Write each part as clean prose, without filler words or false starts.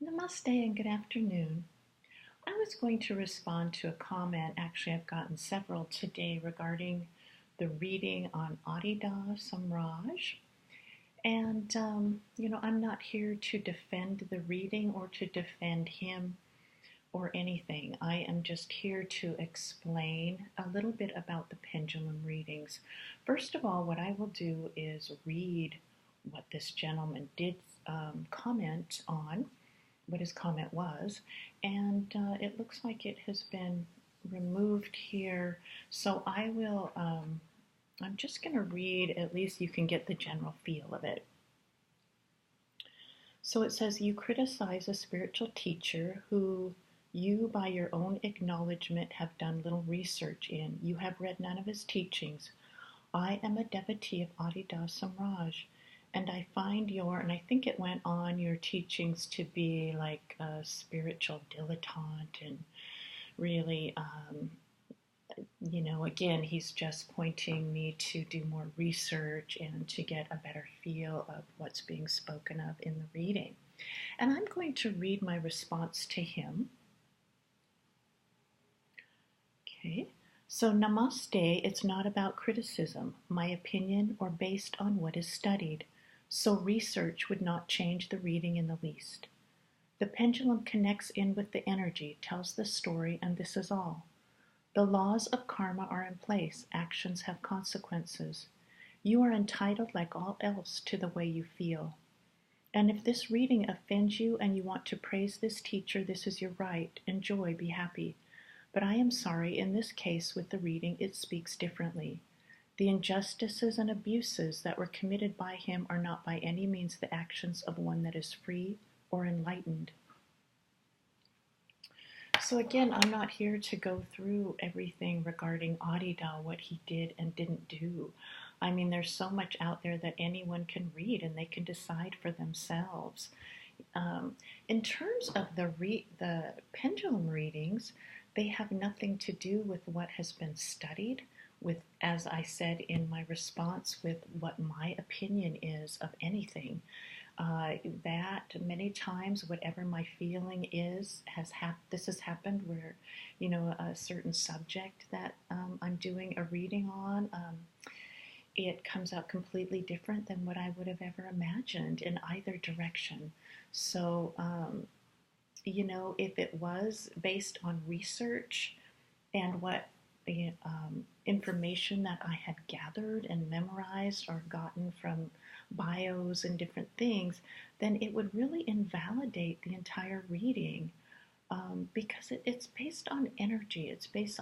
Namaste and good afternoon. I was going to respond to a comment. Actually, I've gotten several today regarding the reading on Adida Samraj. And, I'm not here to defend the reading or to defend him or anything. I am just here to explain a little bit about the pendulum readings. First of all, what I will do is read what this gentleman did comment on, what his comment was, and it looks like it has been removed here. So I'm just going to read, at least you can get the general feel of it. So it says, you criticize a spiritual teacher who you, by your own acknowledgement, have done little research in. You have read none of his teachings. I am a devotee of Adida Samraj, and I find and I think it went on, your teachings to be like a spiritual dilettante and really, again, he's just pointing me to do more research and to get a better feel of what's being spoken of in the reading. And I'm going to read my response to him. Okay. So, namaste, it's not about criticism, my opinion, or based on what is studied. So, research would not change the reading in the least. The pendulum connects in with the energy, tells the story, and this is all. The laws of karma are in place, actions have consequences. You are entitled, like all else, to the way you feel. And if this reading offends you and you want to praise this teacher, this is your right. Enjoy, be happy. But I am sorry, in this case with the reading, it speaks differently. The injustices and abuses that were committed by him are not by any means the actions of one that is free or enlightened. So again, I'm not here to go through everything regarding Adida, what he did and didn't do. I mean, there's so much out there that anyone can read and they can decide for themselves. In terms of the pendulum readings, they have nothing to do with what has been studied, with, as I said in my response, with what my opinion is of anything. That many times, whatever my feeling is, this has happened where, a certain subject that I'm doing a reading on, it comes out completely different than what I would have ever imagined in either direction. So, if it was based on research and what information that I had gathered and memorized or gotten from bios and different things, then it would really invalidate the entire reading, because it's based on energy. It's based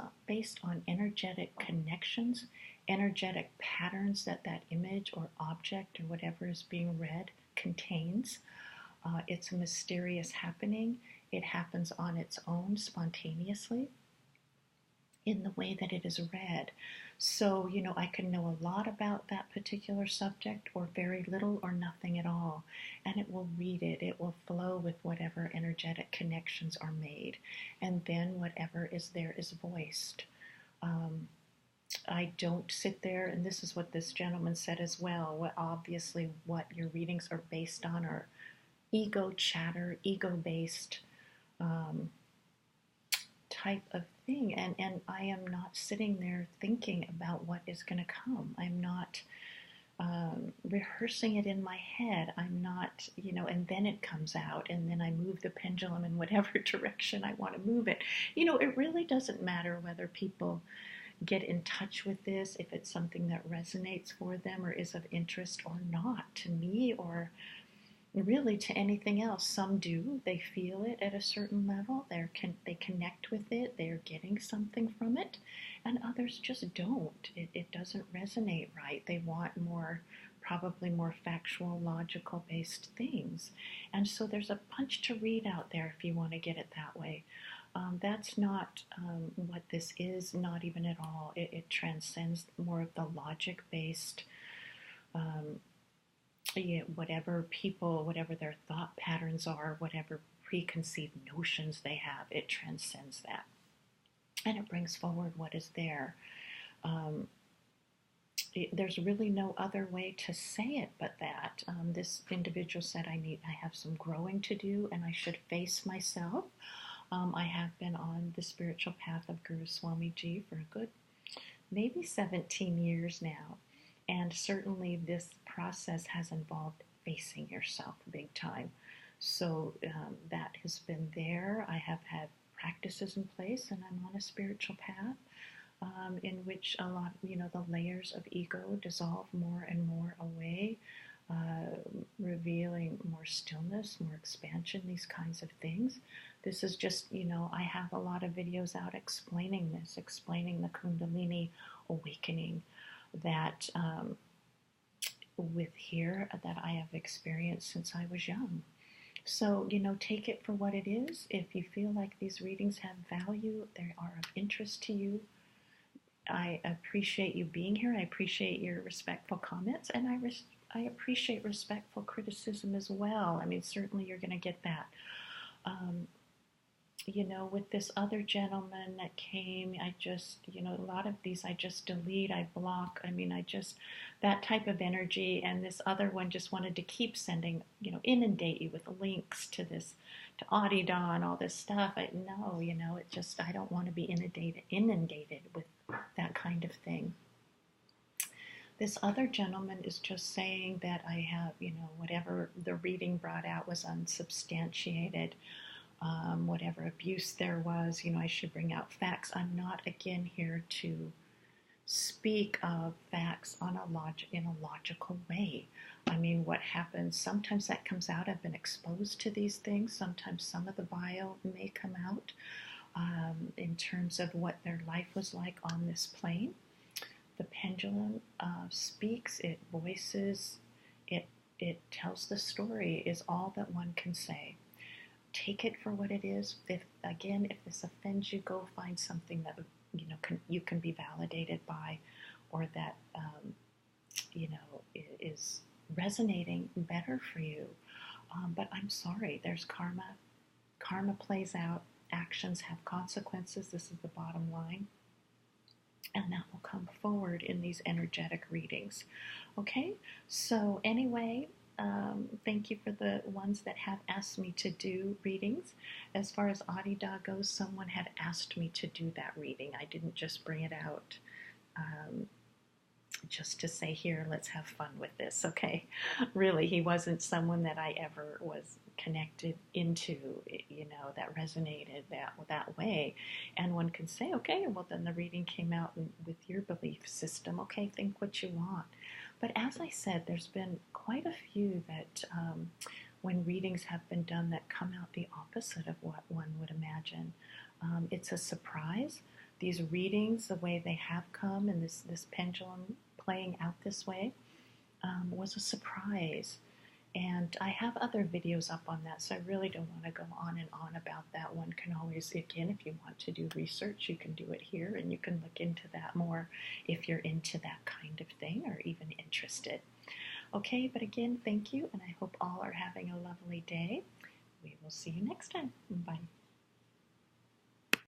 on energetic connections, energetic patterns that image or object or whatever is being read contains. It's a mysterious happening. It happens on its own spontaneously in the way that it is read. So, I can know a lot about that particular subject or very little or nothing at all. And it will read it. It will flow with whatever energetic connections are made. And then whatever is there is voiced. I don't sit there, and this is what this gentleman said as well. Obviously, what your readings are based on are ego chatter, ego-based type of thing, and I am not sitting there thinking about what is going to come. I'm not rehearsing it in my head. I'm not, and then it comes out, and then I move the pendulum in whatever direction I want to move it. It really doesn't matter whether people get in touch with this, if it's something that resonates for them or is of interest or not to me, or really to anything else. Some do. They feel it at a certain level. They connect with it. They're getting something from it. And others just don't. It doesn't resonate right. They want probably more factual, logical based things. And so there's a bunch to read out there if you want to get it that way. That's not what this is, not even at all. It transcends more of the logic based, whatever their thought patterns are, whatever preconceived notions they have, it transcends that. And it brings forward what is there. there's really no other way to say it but that. This individual said, I have some growing to do and I should face myself. I have been on the spiritual path of Guru Swamiji for a good maybe 17 years now. And certainly this process has involved facing yourself big time. So that has been there. I have had practices in place and I'm on a spiritual path in which a lot, the layers of ego dissolve more and more away, revealing more stillness, more expansion, these kinds of things. This is just, I have a lot of videos out explaining this, explaining the Kundalini awakening that with here that I have experienced since I was young. So, take it for what it is. If you feel like these readings have value, they are of interest to you, I appreciate you being here. I appreciate your respectful comments, and I appreciate respectful criticism as well. I mean, certainly you're going to get that. Um, with this other gentleman that came, I just, a lot of these I just delete, I block. I mean, that type of energy. And this other one just wanted to keep sending, inundate you with links to this, to Audida and all this stuff. No, I don't want to be inundated with that kind of thing. This other gentleman is just saying that I have, whatever the reading brought out was unsubstantiated. Whatever abuse there was, I should bring out facts. I'm not, again, here to speak of facts in a logical way. I mean, what happens, sometimes that comes out. I've been exposed to these things. Sometimes some of the bio may come out in terms of what their life was like on this plane. The pendulum speaks, it voices, it tells the story, is all that one can say. Take it for what it is. If this offends you, go find something that you can be validated by, or that is resonating better for you. But I'm sorry. There's karma. Karma plays out. Actions have consequences. This is the bottom line, and that will come forward in these energetic readings. Okay. So anyway. Thank you for the ones that have asked me to do readings. As far as Audida goes, someone had asked me to do that reading. I didn't just bring it out just to say, here, let's have fun with this, okay? Really, he wasn't someone that I ever was connected into, that resonated that way. And one can say, okay, well, then the reading came out with your belief system. Okay, think what you want. But as I said, there's been quite a few that when readings have been done that come out the opposite of what one would imagine. It's a surprise. These readings, the way they have come, and this pendulum playing out this way, was a surprise. And I have other videos up on that, so I really don't want to go on and on about that. One can always, again, if you want to do research, you can do it here, and you can look into that more if you're into that kind of thing or even interested. Okay, but again, thank you, and I hope all are having a lovely day. We will see you next time. Bye.